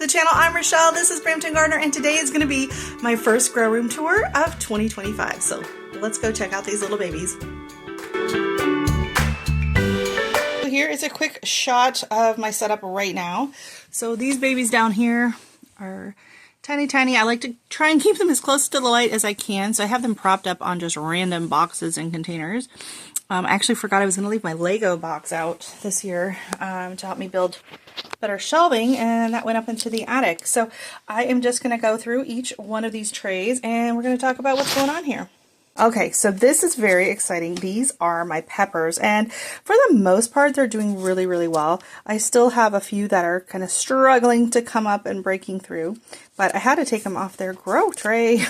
The channel. I'm Rochelle. This is Brampton Gardener, and today is going to be my first grow room tour of 2025. So let's go check out these little babies. Here is a quick shot of my setup right now. So these babies down here are tiny. I like to try and keep them as close to the light as I can. So I have them propped up on just random boxes and containers. I actually forgot I was going to leave my Lego box out this year to help me build better shelving, and that went up into the attic. So I am just going to go through each one of these trays and we're going to talk about what's going on here. Okay, so this is very exciting. These are my peppers, and for the most part they're doing really well. I still have a few that are kind of struggling to come up and breaking through, but I had to take them off their grow tray,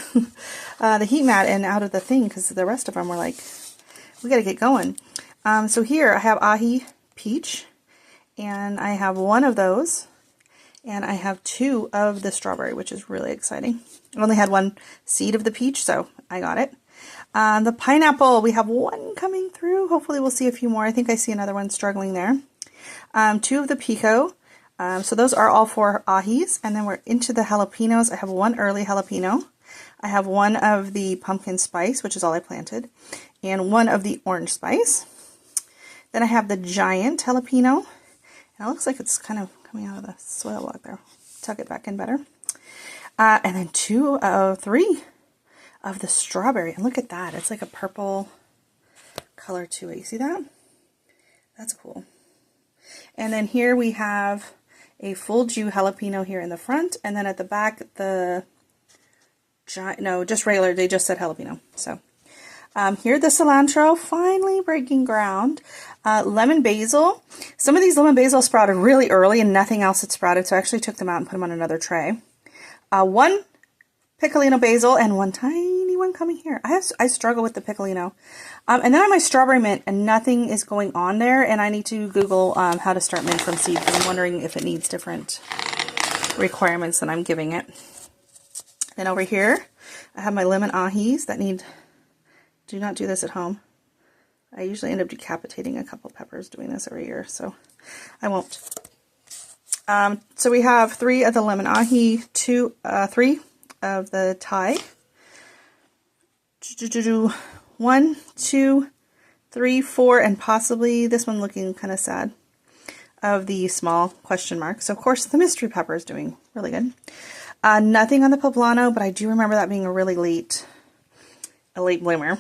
the heat mat, and out of the thing because the rest of them were like, we got to get going. So here I have ahi peach, and I have one of those, and I have two of the strawberry, which is really exciting. I only had one seed of the peach, so I got it. The pineapple, we have one coming through. Hopefully we'll see a few more. I think I see another one struggling there. Two of the pico. So those are all four ahis. And then we're into the jalapenos. I have one early jalapeno. I have one of the pumpkin spice, which is all I planted, and one of the orange spice. Then I have the giant jalapeno. And it looks like it's kind of coming out of the soil block there. Tuck it back in better. And then three of the strawberry. And look at that. It's like a purple color to it. You see that? That's cool. And then here we have a full Jew jalapeno here in the front. And then at the back, just regular. They just said jalapeno. So here the cilantro, finally breaking ground. Lemon basil. Some of these lemon basil sprouted really early and nothing else had sprouted. So I actually took them out and put them on another tray. One piccolino basil and one tiny one coming here. I struggle with the piccolino. And then I have my strawberry mint and nothing is going on there, and I need to Google how to start mint from seed because I'm wondering if it needs different requirements than I'm giving it. Then over here I have my lemon ahis that do not do this at home. I usually end up decapitating a couple peppers doing this every year, so I won't. So we have three of the lemon ahi, three of the Thai. 1, 2, 3, 4, and possibly this one looking kind of sad, of the small question mark. So of course the mystery pepper is doing really good. Nothing on the poblano, but I do remember that being a late bloomer.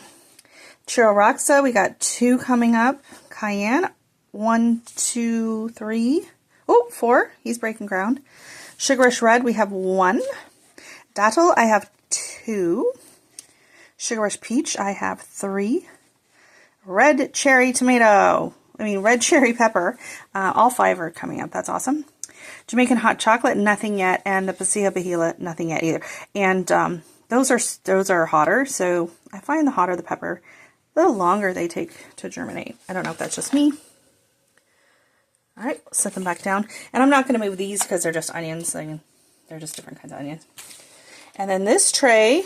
Churro Roxa, we got two coming up. Cayenne, 1, 2, 3. Oh, 4. He's breaking ground. Sugarish Red, we have 1. Dattel, I have 2. Sugarish Peach, I have 3. Red Cherry Pepper, all 5 are coming up. That's awesome. Jamaican Hot Chocolate, nothing yet. And the Pasilla Bahila, nothing yet either. And those are hotter, so I find the hotter the pepper, the longer they take to germinate. I don't know if that's just me. All right, set them back down. And I'm not going to move these because they're just onions. They're just different kinds of onions. And then this tray,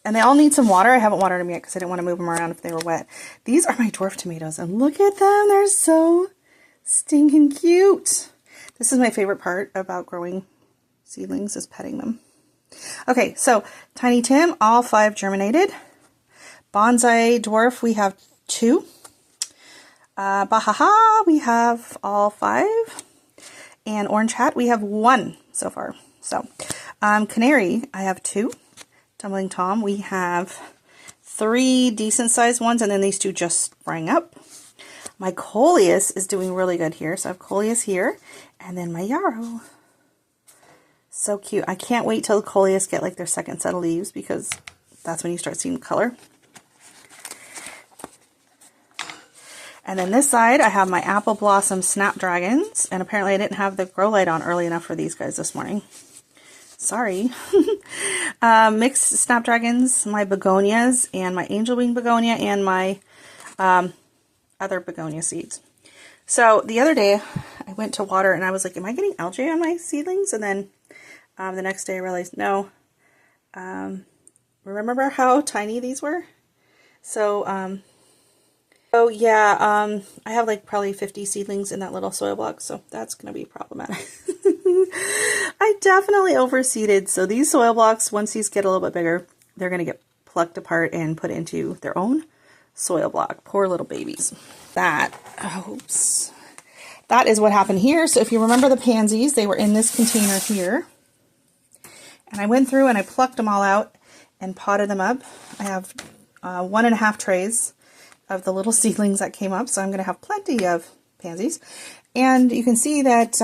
and they all need some water. I haven't watered them yet because I didn't want to move them around if they were wet. These are my dwarf tomatoes, and look at them. They're so stinking cute. This is my favorite part about growing seedlings, is petting them. Okay, so Tiny Tim, all 5 germinated. Bonsai Dwarf, we have 2. Bahaha, we have all 5. And Orange Hat, we have 1 so far. So, Canary, I have 2. Tumbling Tom, we have 3 decent sized ones, and then these 2 just sprang up. My Coleus is doing really good here. So I have Coleus here, and then my Yarrow. So cute. I can't wait till the Coleus get like their second set of leaves because that's when you start seeing color. And then this side, I have my Apple Blossom Snapdragons, and apparently I didn't have the grow light on early enough for these guys this morning. Sorry. Mixed Snapdragons, my begonias, and my angel wing begonia, and my other begonia seeds. So the other day, I went to water, and I was like, am I getting algae on my seedlings? And then the next day I realized, no. Remember how tiny these were? So Oh yeah, I have like probably 50 seedlings in that little soil block, so that's going to be problematic. I definitely overseeded, so these soil blocks, once these get a little bit bigger, they're going to get plucked apart and put into their own soil block. Poor little babies. That is what happened here. So if you remember the pansies, they were in this container here. And I went through and I plucked them all out and potted them up. I have 1.5 trays of the little seedlings that came up, so I'm going to have plenty of pansies. And you can see that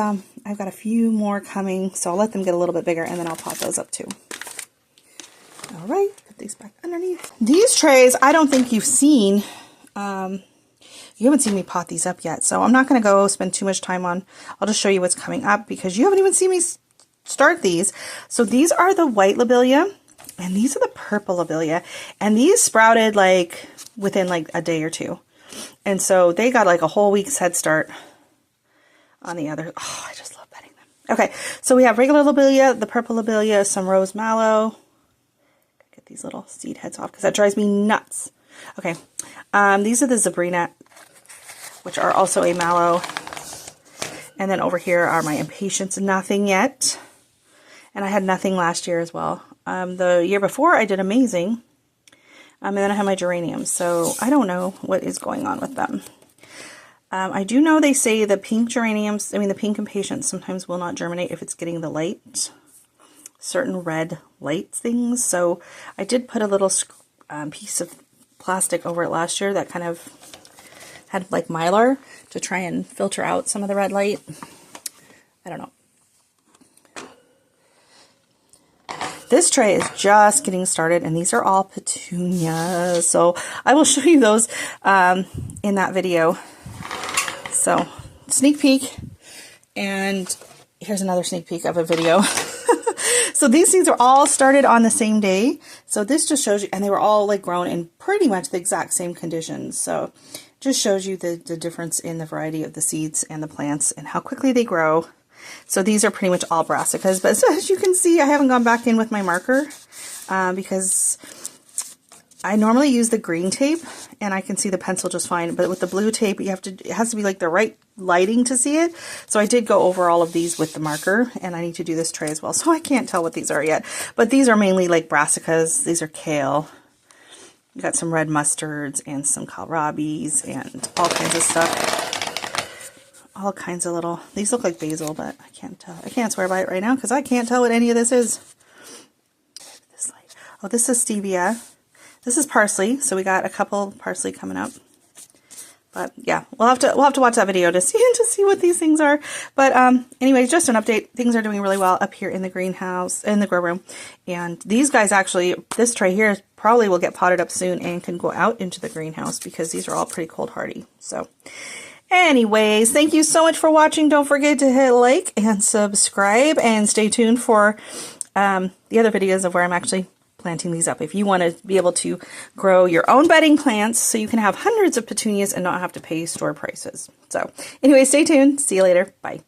I've got a few more coming, so I'll let them get a little bit bigger and then I'll pot those up too. All right, put these back underneath. These trays, I don't think you've seen. You haven't seen me pot these up yet, so I'm not going to go spend too much time on. I'll just show you what's coming up because you haven't even seen me start these. So these are the white lobelia, and these are the purple lobelia, and these sprouted like within like a day or two, and so they got like a whole week's head start on the other. Oh, I just love petting them. Okay, so we have regular lobelia, the purple lobelia, some rose mallow. Get these little seed heads off because that drives me nuts. Okay, these are the Zabrina, which are also a mallow. And then over here are my impatiens, nothing yet. And I had nothing last year as well. The year before I did amazing. And then I have my geraniums. So I don't know what is going on with them. I do know they say the pink geraniums, the pink impatiens sometimes will not germinate if it's getting the light, certain red light things. So I did put a little piece of plastic over it last year that kind of had like mylar to try and filter out some of the red light. I don't know. This tray is just getting started, and these are all petunias. So I will show you those in that video. So sneak peek, and here's another sneak peek of a video. So these things are all started on the same day. So this just shows you, and they were all like grown in pretty much the exact same conditions. So just shows you the difference in the variety of the seeds and the plants and how quickly they grow. So these are pretty much all brassicas, but as you can see, I haven't gone back in with my marker because I normally use the green tape and I can see the pencil just fine, but with the blue tape, it has to be like the right lighting to see it. So I did go over all of these with the marker, and I need to do this tray as well. So I can't tell what these are yet, but these are mainly like brassicas. These are kale. We got some red mustards and some kohlrabis and all kinds of stuff. All kinds of little, these look like basil, but I can't tell. I can't swear by it right now because I can't tell what any of this is. This light. Oh, this is stevia. This is parsley. So we got a couple parsley coming up. But yeah, we'll have to watch that video to see what these things are. But anyway, just an update. Things are doing really well up here in the greenhouse, in the grow room. And these guys actually, this tray here probably will get potted up soon and can go out into the greenhouse because these are all pretty cold hardy. So anyways, thank you so much for watching. Don't forget to hit like and subscribe, and stay tuned for the other videos of where I'm actually planting these up. If you want to be able to grow your own bedding plants so you can have hundreds of petunias and not have to pay store prices. So anyway, stay tuned. See you later. Bye.